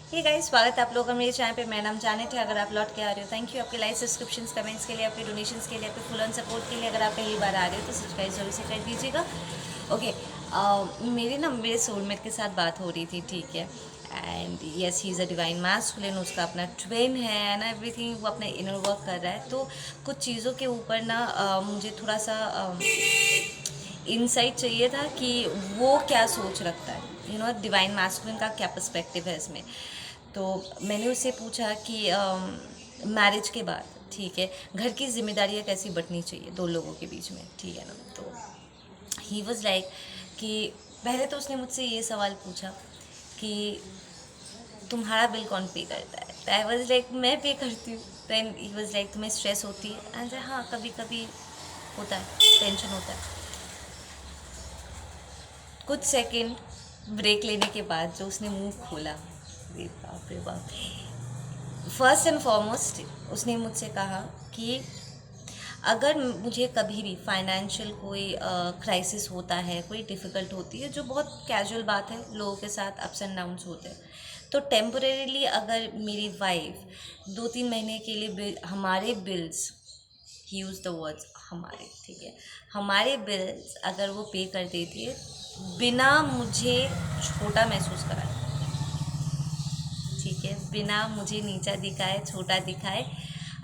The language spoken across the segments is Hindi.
हे गाइस, स्वागत है आप लोगों का मेरे चैनल पे। मेरा नाम जाने थे। अगर आप लौट के आ रहे हो, थैंक यू आपके लाइक, सब्सक्रिप्शंस, कमेंट्स के लिए, आपके डोनेशंस के लिए, आपके फुल ऑन सपोर्ट के लिए। अगर आप पहली बार आ रहे हो तो सब्सक्राइब जरूर से कर दीजिएगा। ओके, मेरे सोलमेट के साथ बात हो रही थी, ठीक है। And yes, he is a divine masculine, उसका अपना ट्विन है एंड एवरीथिंग, वो अपने इनर वर्क कर रहा है। तो कुछ चीज़ों के ऊपर ना मुझे थोड़ा सा इंसाइट चाहिए था कि वो क्या सोच रखता है, डिवाइन मैस्कुलिन का क्या पर्सपेक्टिव है इसमें। तो मैंने उससे पूछा कि मैरिज के बाद, ठीक है, घर की जिम्मेदारियाँ कैसी बंटनी चाहिए दो लोगों के बीच में, ठीक है ना। तो ही वॉज लाइक कि पहले तो उसने मुझसे ये सवाल पूछा कि तुम्हारा बिल कौन पे करता है। तो आई वॉज लाइक मैं पे करती हूँ। देन ही वॉज लाइक तुम्हें स्ट्रेस होती है। एंड हाँ, कभी कभी होता है, टेंशन होता है। कुछ सेकंड ब्रेक लेने के बाद जो उसने मुंह खोला, रे बाप रे बाप। फर्स्ट एंड फॉरमोस्ट उसने मुझसे कहा कि अगर मुझे कभी भी फाइनेंशियल कोई क्राइसिस होता है, कोई डिफ़िकल्ट होती है, जो बहुत कैजुअल बात है, लोगों के साथ अप्स एंड डाउन्स होते हैं, तो टेम्परेरीली अगर मेरी वाइफ 2-3 महीने के लिए हमारे bills, he use the words हमारे, ठीक है, हमारे बिल्स अगर वो पे कर देती है बिना मुझे छोटा महसूस कराए, ठीक है, बिना मुझे नीचा दिखाए, छोटा दिखाए,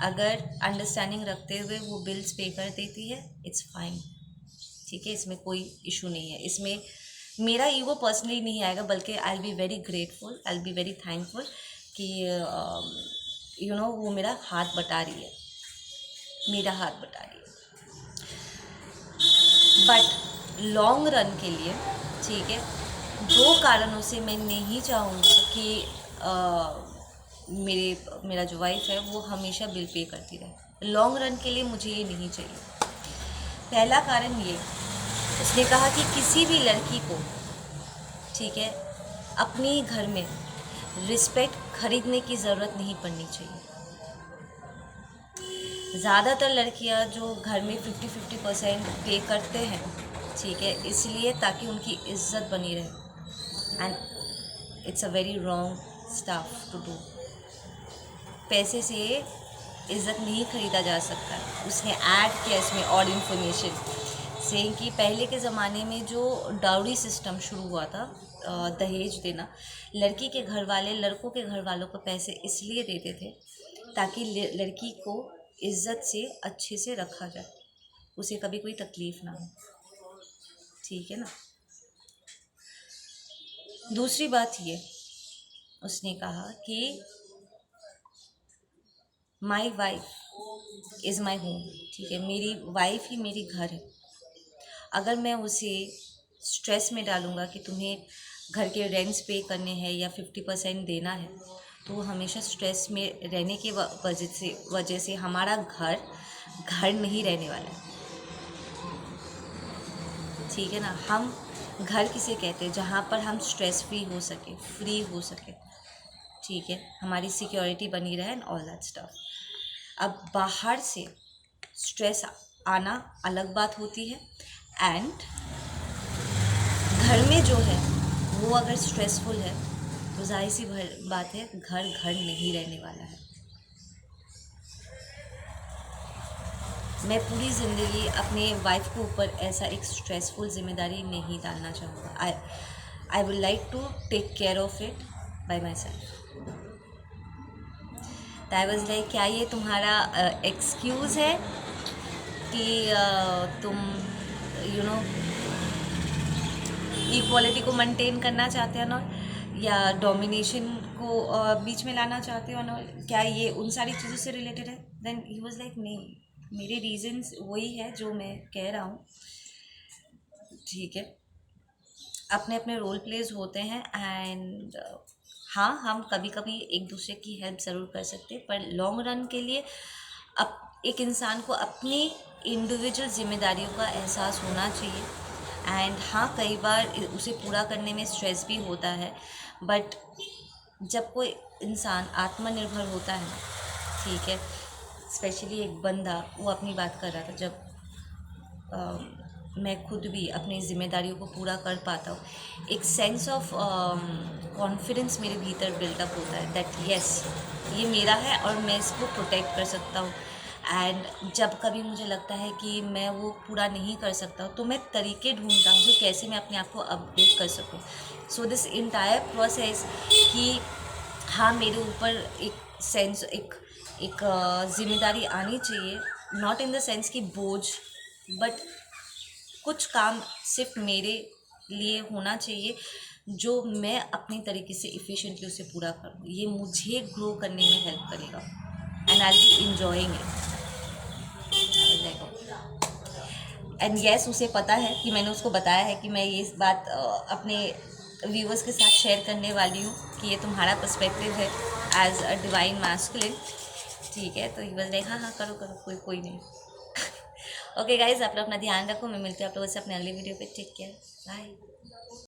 अगर अंडरस्टैंडिंग रखते हुए वो बिल्स पे कर देती है, इट्स फाइन, ठीक है, इसमें कोई इशू नहीं है। इसमें मेरा ईगो पर्सनली नहीं आएगा, बल्कि I will be very grateful, I will be very thankful कि वो मेरा हाथ बटा रही है, मेरा हाथ बटा रही है। बट लॉन्ग रन के लिए, ठीक है, दो कारणों से मैं नहीं चाहूँगी कि मेरा जो वाइफ है वो हमेशा बिल पे करती रहे। लॉन्ग रन के लिए मुझे ये नहीं चाहिए। पहला कारण ये, उसने कहा कि किसी भी लड़की को, ठीक है, अपने घर में रिस्पेक्ट खरीदने की ज़रूरत नहीं पड़नी चाहिए। ज़्यादातर लड़कियां जो घर में 50-50% पे करते हैं, ठीक है, इसलिए ताकि उनकी इज्जत बनी रहे। And it's a very wrong stuff to do. पैसे से इज्जत नहीं खरीदा जा सकता। उसने ऐड किया इसमें और इन्फॉर्मेशन से कि पहले के ज़माने में जो डाउरी सिस्टम शुरू हुआ था, दहेज देना, लड़की के घर वाले लड़कों के घर वालों को पैसे इसलिए देते थे ताकि लड़की को इज्जत से अच्छे से रखा जाए, उसे कभी कोई तकलीफ़ ना हो, ठीक है ना। दूसरी बात ये, उसने कहा कि my wife is my home, ठीक है, मेरी वाइफ ही मेरी घर है। अगर मैं उसे स्ट्रेस में डालूँगा कि तुम्हें घर के रेंट्स पे करने हैं या 50% देना है, तो वो हमेशा स्ट्रेस में रहने की वजह से हमारा घर घर नहीं रहने वाला है, ठीक है ना। हम घर किसे कहते हैं, जहाँ पर हम स्ट्रेस फ्री हो सके, ठीक है, हमारी सिक्योरिटी बनी रहे एंड ऑल दैट स्टफ। अब बाहर से स्ट्रेस आना अलग बात होती है, एंड घर में जो है वो अगर स्ट्रेसफुल है तो जाहिर सी बात है, घर घर नहीं रहने वाला है। मैं पूरी ज़िंदगी अपने वाइफ के ऊपर ऐसा एक स्ट्रेसफुल जिम्मेदारी नहीं डालना चाहूँगा। I would like to take care of it by myself. तो आई वॉज लाइक, क्या ये तुम्हारा एक्सक्यूज़ है कि तुम यू नो इक्वालिटी को मेंटेन करना चाहते हो ना, या डोमिनेशन को बीच में लाना चाहते हो ना, क्या ये उन सारी चीज़ों से रिलेटेड है? देन ही वाज लाइक, नहीं, मेरे रीजंस वही है जो मैं कह रहा हूँ, ठीक है। अपने अपने रोल प्लेज होते हैं, एंड हाँ, हम कभी कभी एक दूसरे की हेल्प ज़रूर कर सकते हैं, पर लॉन्ग रन के लिए अब एक इंसान को अपनी इंडिविजुअल जिम्मेदारियों का एहसास होना चाहिए। एंड हाँ, कई बार उसे पूरा करने में स्ट्रेस भी होता है, बट जब कोई इंसान आत्मनिर्भर होता है, ठीक है, स्पेशली एक बंदा, वो अपनी बात कर रहा था, जब मैं खुद भी अपनी ज़िम्मेदारियों को पूरा कर पाता हूँ, एक सेंस ऑफ कॉन्फिडेंस मेरे भीतर बिल्डअप होता है दैट यस, ये मेरा है और मैं इसको प्रोटेक्ट कर सकता हूँ। एंड जब कभी मुझे लगता है कि मैं वो पूरा नहीं कर सकता हूँ, तो मैं तरीके ढूंढता हूँ कि कैसे मैं अपने आप को अपडेट कर सकूँ। सो दिस इंटायर प्रोसेस कि हाँ, मेरे ऊपर एक सेंस, एक जिम्मेदारी आनी चाहिए, नॉट इन द सेंस कि बोझ, बट कुछ काम सिर्फ मेरे लिए होना चाहिए जो मैं अपनी तरीके से इफ़िशिएंटली उसे पूरा करूँ। ये मुझे ग्रो करने में हेल्प करेगा and I B enjoying it. And yes, उसे पता है कि मैंने उसको बताया है कि मैं ये इस बात अपने व्यूअर्स के साथ शेयर करने वाली हूँ कि ये तुम्हारा पर्सपेक्टिव है एज अ डिवाइन मैस्कुलिन। ठीक है, तो ही बस लाइक हाँ हाँ करो करो, कोई नहीं। ओके गाइज, आप लोग अपना ध्यान रखो, मैं मिलती हूँ आप लोगों से अपने अगले वीडियो पे। Take care, bye.